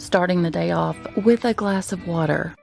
starting the day off with a glass of water.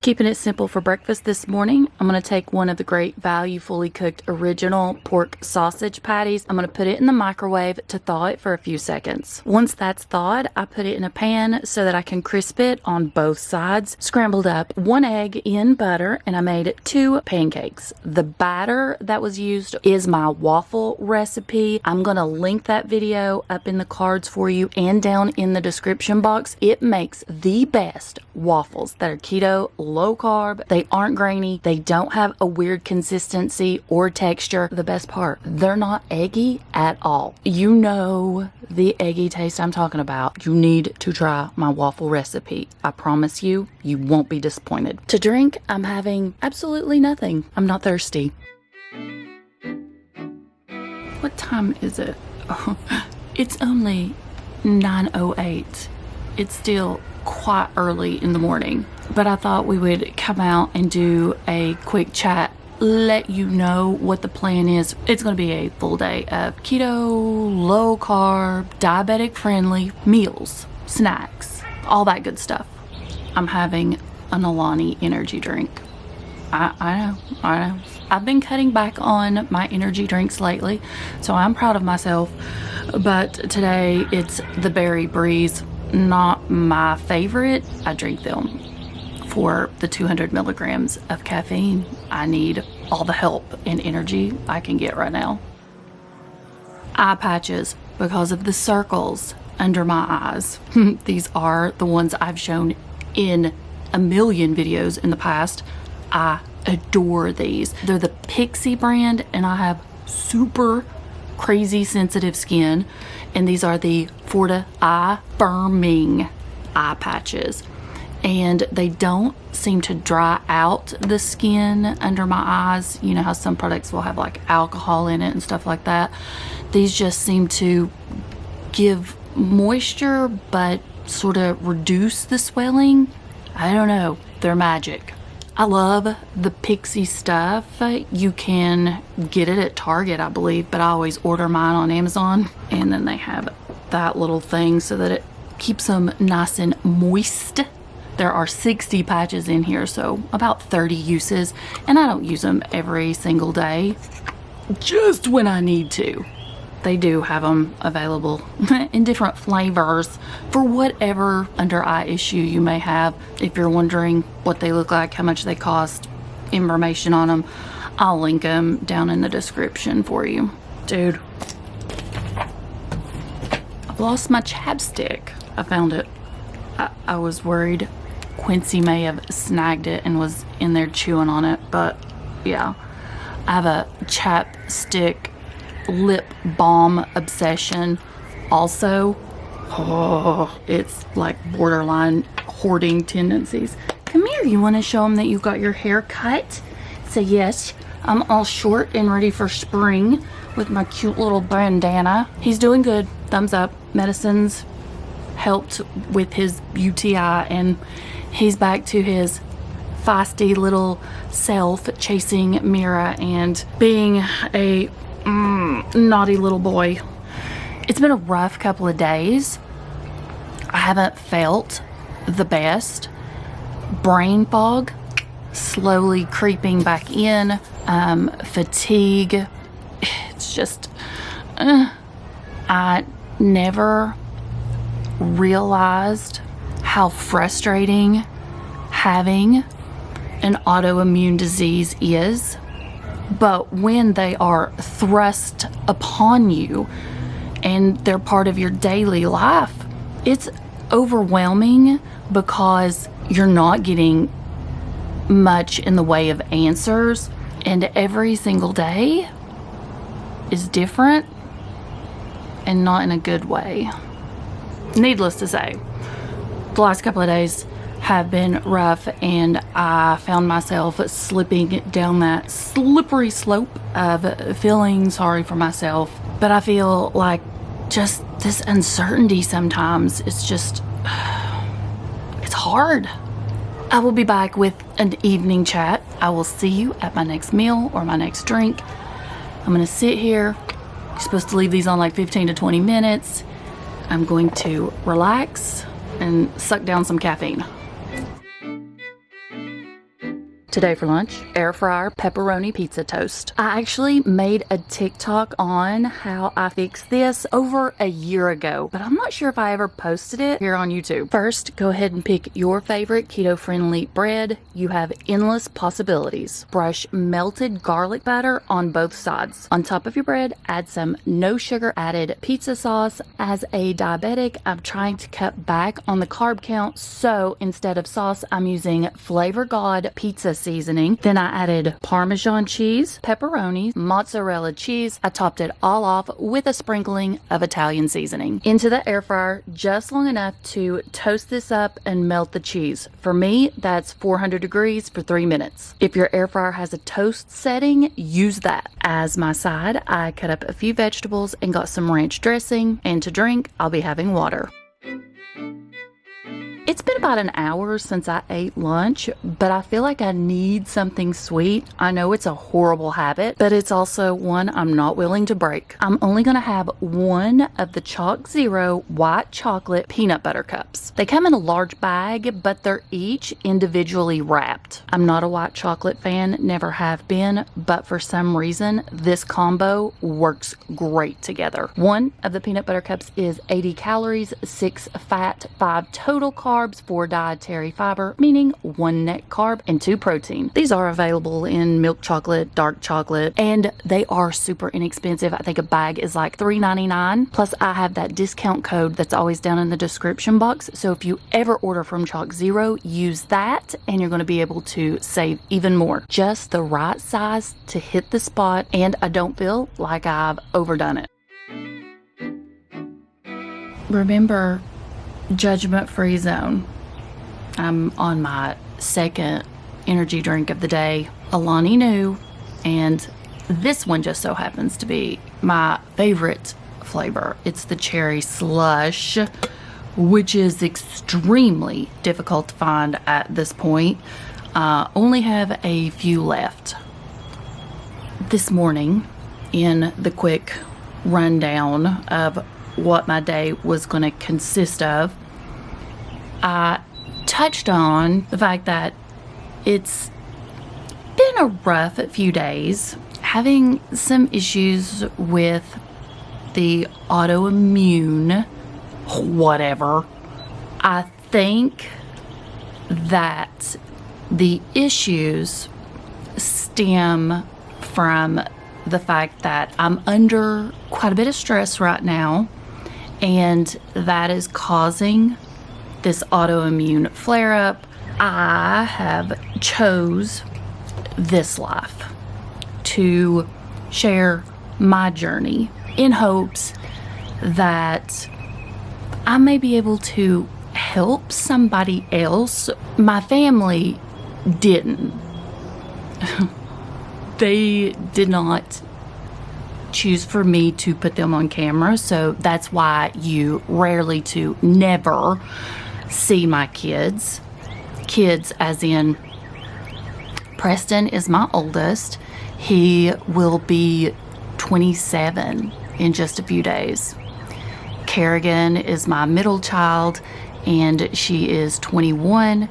Keeping it simple for breakfast this morning, I'm going to take one of the Great Value fully cooked original pork sausage patties. I'm going to put it in the microwave to thaw it for a few seconds. Once that's thawed, I put it in a pan so that I can crisp it on both sides. Scrambled up 1 egg in butter, and I made 2 pancakes. The batter that was used is my waffle recipe. I'm going to link that video up in the cards for you and down in the description box. It makes the best waffles that are keto, low carb. They aren't grainy. They don't have a weird consistency or texture. The best part, they're not eggy at all. You know the eggy taste I'm talking about. You need to try my waffle recipe. I promise you, you won't be disappointed. To drink, I'm having absolutely nothing. I'm not thirsty. What time is it? Oh, it's only 9:08. It's still quite early in the morning, but I thought we would come out and do a quick chat, let you know what the plan is. It's going to be a full day of keto, low carb, diabetic friendly meals, snacks, all that good stuff. I'm having an Alani energy drink. I know. I've been cutting back on my energy drinks lately, so I'm proud of myself, but today it's the Berry Breeze. Not my favorite. I drink them for the 200 milligrams of caffeine. I need all the help and energy I can get right now. Eye patches because of the circles under my eyes. These are the ones I've shown in a million videos in the past. I adore these. They're the Pixie brand, and I have super crazy sensitive skin, and these are the Forta Eye Firming eye patches, and they don't seem to dry out the skin under my eyes. You know how some products will have like alcohol in it and stuff like that. These just seem to give moisture but sort of reduce the swelling. I don't know, they're magic. I love the Pixie stuff. You can get it at Target, I believe, but I always order mine on Amazon. And then they have that little thing so that it keeps them nice and moist. There are 60 patches in here, so about 30 uses. And I don't use them every single day, just when I need to. They do have them available in different flavors for whatever under eye issue you may have. If you're wondering what they look like, how much they cost, information on them, I'll link them down in the description for you. Dude, I've lost my chapstick. I found it. I was worried Quincy may have snagged it and was in there chewing on it, but yeah. I have a chapstick lip balm obsession also. Oh, it's like borderline hoarding tendencies. Come here, you want to show him that you got your hair cut? Say yes, I'm all short and ready for spring with my cute little bandana. He's doing good, thumbs up. Medicines helped with his UTI, and he's back to his feisty little self, chasing Mira and being a naughty little boy. It's been a rough couple of days. I haven't felt the best. Brain fog slowly creeping back in. Fatigue. It's just I never realized how frustrating having an autoimmune disease is. But when they are thrust upon you and they're part of your daily life, it's overwhelming because you're not getting much in the way of answers, and every single day is different and not in a good way. Needless to say, the last couple of days have been rough, and I found myself slipping down that slippery slope of feeling sorry for myself. But I feel like just this uncertainty sometimes, it's just, it's hard. I will be back with an evening chat. I will see you at my next meal or my next drink. I'm gonna sit here You're supposed to leave these on like 15 to 20 minutes. I'm going to relax and suck down some caffeine. Today for lunch, air fryer pepperoni pizza toast. I actually made a TikTok on how I fixed this over a year ago, but I'm not sure if I ever posted it here on YouTube. First, go ahead and pick your favorite keto-friendly bread. You have endless possibilities. Brush melted garlic batter on both sides. On top of your bread, add some no sugar added pizza sauce. As a diabetic, I'm trying to cut back on the carb count, so instead of sauce, I'm using Flavor God pizza seasoning. Then I added Parmesan cheese, pepperoni, mozzarella cheese. I topped it all off with a sprinkling of Italian seasoning. Into the air fryer just long enough to toast this up and melt the cheese. For me, that's 400 degrees for 3 minutes. If your air fryer has a toast setting, use that. As my side, I cut up a few vegetables and got some ranch dressing. And to drink, I'll be having water. It's been about an hour since I ate lunch, but I feel like I need something sweet. I know it's a horrible habit, but it's also one I'm not willing to break. I'm only going to have one of the Chalk Zero white chocolate peanut butter cups. They come in a large bag, but they're each individually wrapped. I'm not a white chocolate fan, never have been, but for some reason, this combo works great together. One of the peanut butter cups is 80 calories, 6 fat, 5 total carbs, 4 dietary fiber, meaning 1 net carb and 2 protein. These are available in milk chocolate, dark chocolate, and they are super inexpensive. I think a bag is like $3.99. Plus I have that discount code that's always down in the description box. So if you ever order from Chalk Zero, use that and you're going to be able to save even more. Just the right size to hit the spot, and I don't feel like I've overdone it. Remember, judgment-free zone. I'm on my second energy drink of the day, Alani Nu, and this one just so happens to be my favorite flavor. It's the cherry slush, which is extremely difficult to find at this point. Only have a few left. This morning, in the quick rundown of what my day was going to consist of, I touched on the fact that it's been a rough few days, having some issues with the autoimmune whatever. I think that the issues stem from the fact that I'm under quite a bit of stress right now, and that is causing this autoimmune flare-up. I have chose this life to share my journey in hopes that I may be able to help somebody else. My family didn't. They did not choose for me to put them on camera, so that's why you rarely to never see my kids. Kids as in Preston is my oldest. He will be 27 in just a few days. Kerrigan is my middle child, and she is 21.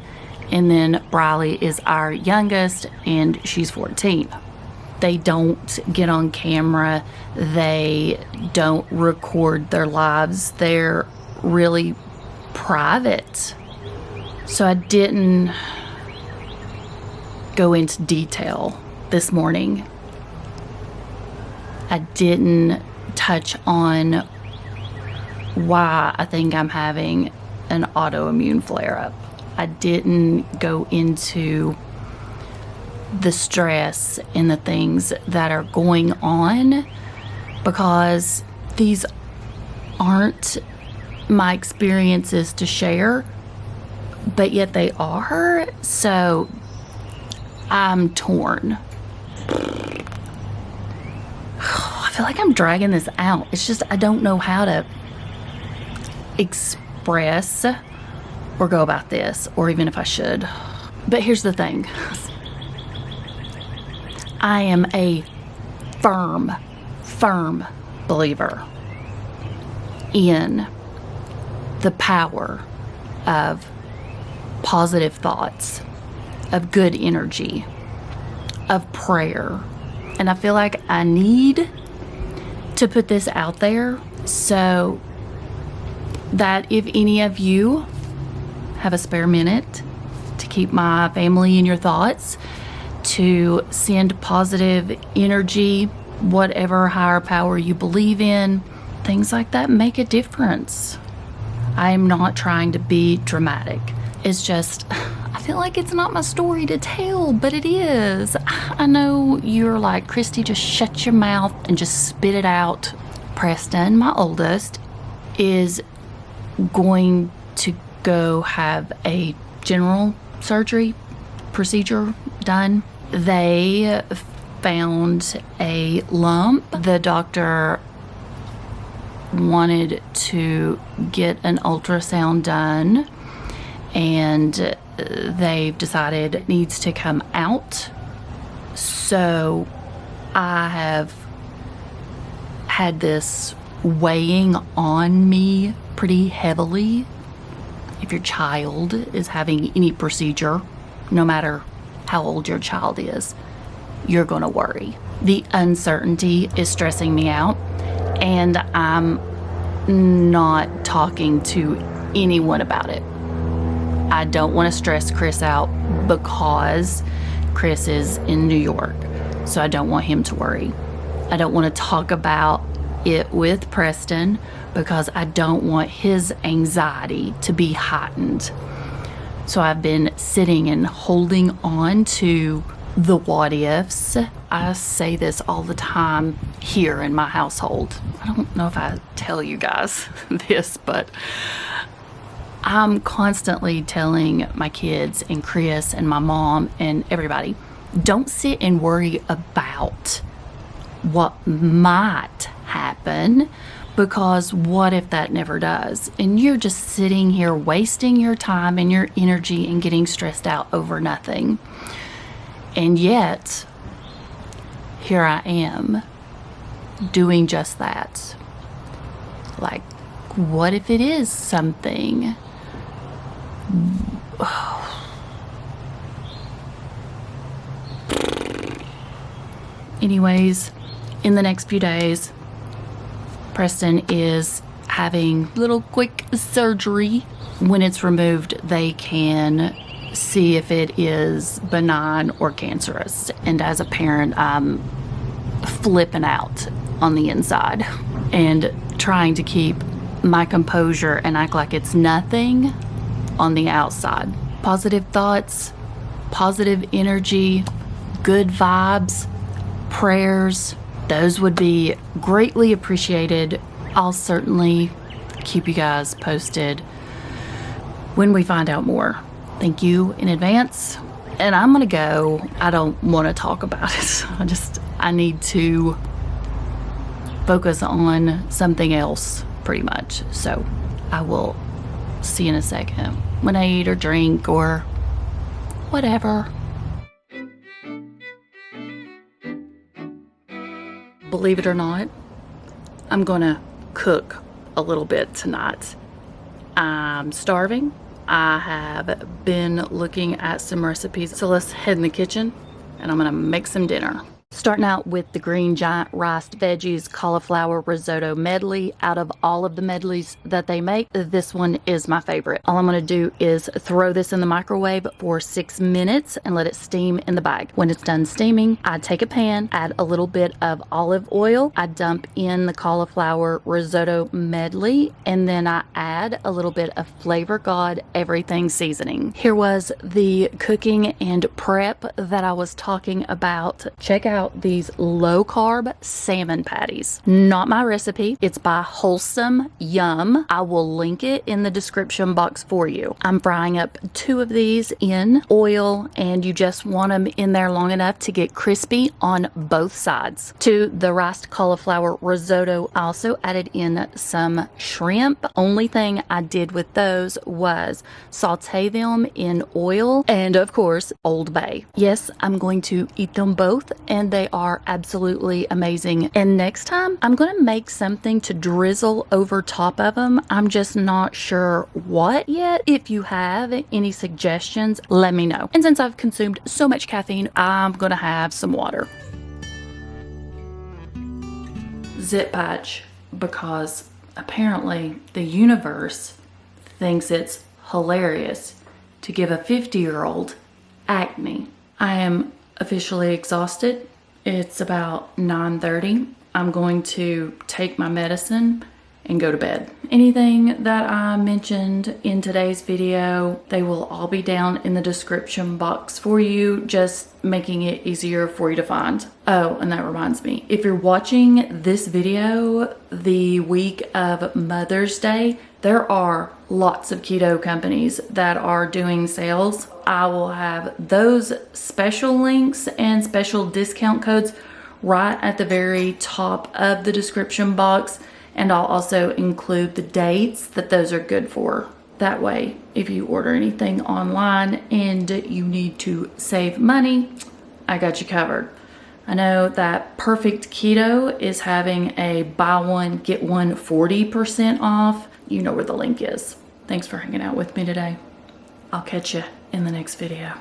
And then Briley is our youngest, and she's 14. They don't get on camera. They don't record their lives. They're really private. So I didn't go into detail this morning. I didn't touch on why I think I'm having an autoimmune flare-up. I didn't go into the stress and the things that are going on, because these aren't my experiences to share, but yet they are. So I'm torn. I feel like I'm dragging this out. It's just I don't know how to express or go about this, or even if I should. But here's the thing. I am a firm believer in the power of positive thoughts, of good energy, of prayer. And I feel like I need to put this out there so that if any of you have a spare minute to keep my family in your thoughts, to send positive energy, whatever higher power you believe in, things like that make a difference. I am not trying to be dramatic. It's just, I feel like it's not my story to tell, but it is. I know you're like, Kristi, just shut your mouth and just spit it out. Preston, my oldest, is going to go have a general surgery procedure done. They found a lump. The doctor wanted to get an ultrasound done, and they've decided it needs to come out. So I have had this weighing on me pretty heavily. If your child is having any procedure, no matter how old your child is, you're gonna worry. The uncertainty is stressing me out, and I'm not talking to anyone about it. I don't want to stress Chris out because Chris is in New York, so I don't want him to worry. I don't want to talk about it with Preston because I don't want his anxiety to be heightened. So I've been sitting and holding on to the what ifs. I say this all the time here in my household. I don't know if I tell you guys this, but I'm constantly telling my kids and Chris and my mom and everybody, don't sit and worry about what might happen, because what if that never does? And you're just sitting here wasting your time and your energy and getting stressed out over nothing. And yet, here I am doing just that. Like, what if it is something? Anyways, in the next few days, Preston is having little quick surgery. When it's removed, they can see if it is benign or cancerous. And as a parent, I'm flipping out on the inside and trying to keep my composure and act like it's nothing on the outside. Positive thoughts, positive energy, good vibes, prayers, those would be greatly appreciated. I'll certainly keep you guys posted when we find out more. Thank you in advance. And I'm gonna go. I don't want to talk about it. I need to focus on something else pretty much. So I will see you in a second when I eat or drink or whatever. Believe it or not, I'm gonna cook a little bit tonight. I'm starving. I have been looking at some recipes, so let's head in the kitchen and I'm gonna make some dinner. Starting out with the green giant rice veggies cauliflower risotto medley. Out of all of the medleys that they make, this one is my favorite. All I'm going to do is throw this in the microwave for 6 minutes and let it steam in the bag. When it's done steaming, I take a pan, add a little bit of olive oil, I dump in the cauliflower risotto medley, and then I add a little bit of Flavor God everything seasoning. Here was the cooking and prep that I was talking about. Check out these low carb salmon patties. Not my recipe. It's by Wholesome Yum. I will link it in the description box for you. I'm frying up 2 of these in oil, and you just want them in there long enough to get crispy on both sides. To the riced cauliflower risotto, I also added in some shrimp. Only thing I did with those was saute them in oil and, of course, Old Bay. Yes, I'm going to eat them both, and they They are absolutely amazing. And next time, I'm going to make something to drizzle over top of them. I'm just not sure what yet. If you have any suggestions, let me know. And since I've consumed so much caffeine, I'm going to have some water. Zip patch, because apparently the universe thinks it's hilarious to give a 50-year-old acne. I am officially exhausted. It's about 9:30. I'm going to take my medicine and go to bed. Anything that I mentioned in today's video, they will all be down in the description box for you, just making it easier for you to find. Oh, and that reminds me, if you're watching this video the week of Mother's Day, there are lots of keto companies that are doing sales. I will have those special links and special discount codes right at the very top of the description box. And I'll also include the dates that those are good for. That way, if you order anything online and you need to save money, I got you covered. I know that Perfect Keto is having a buy one, get one 40% off. You know where the link is. Thanks for hanging out with me today. I'll catch you in the next video.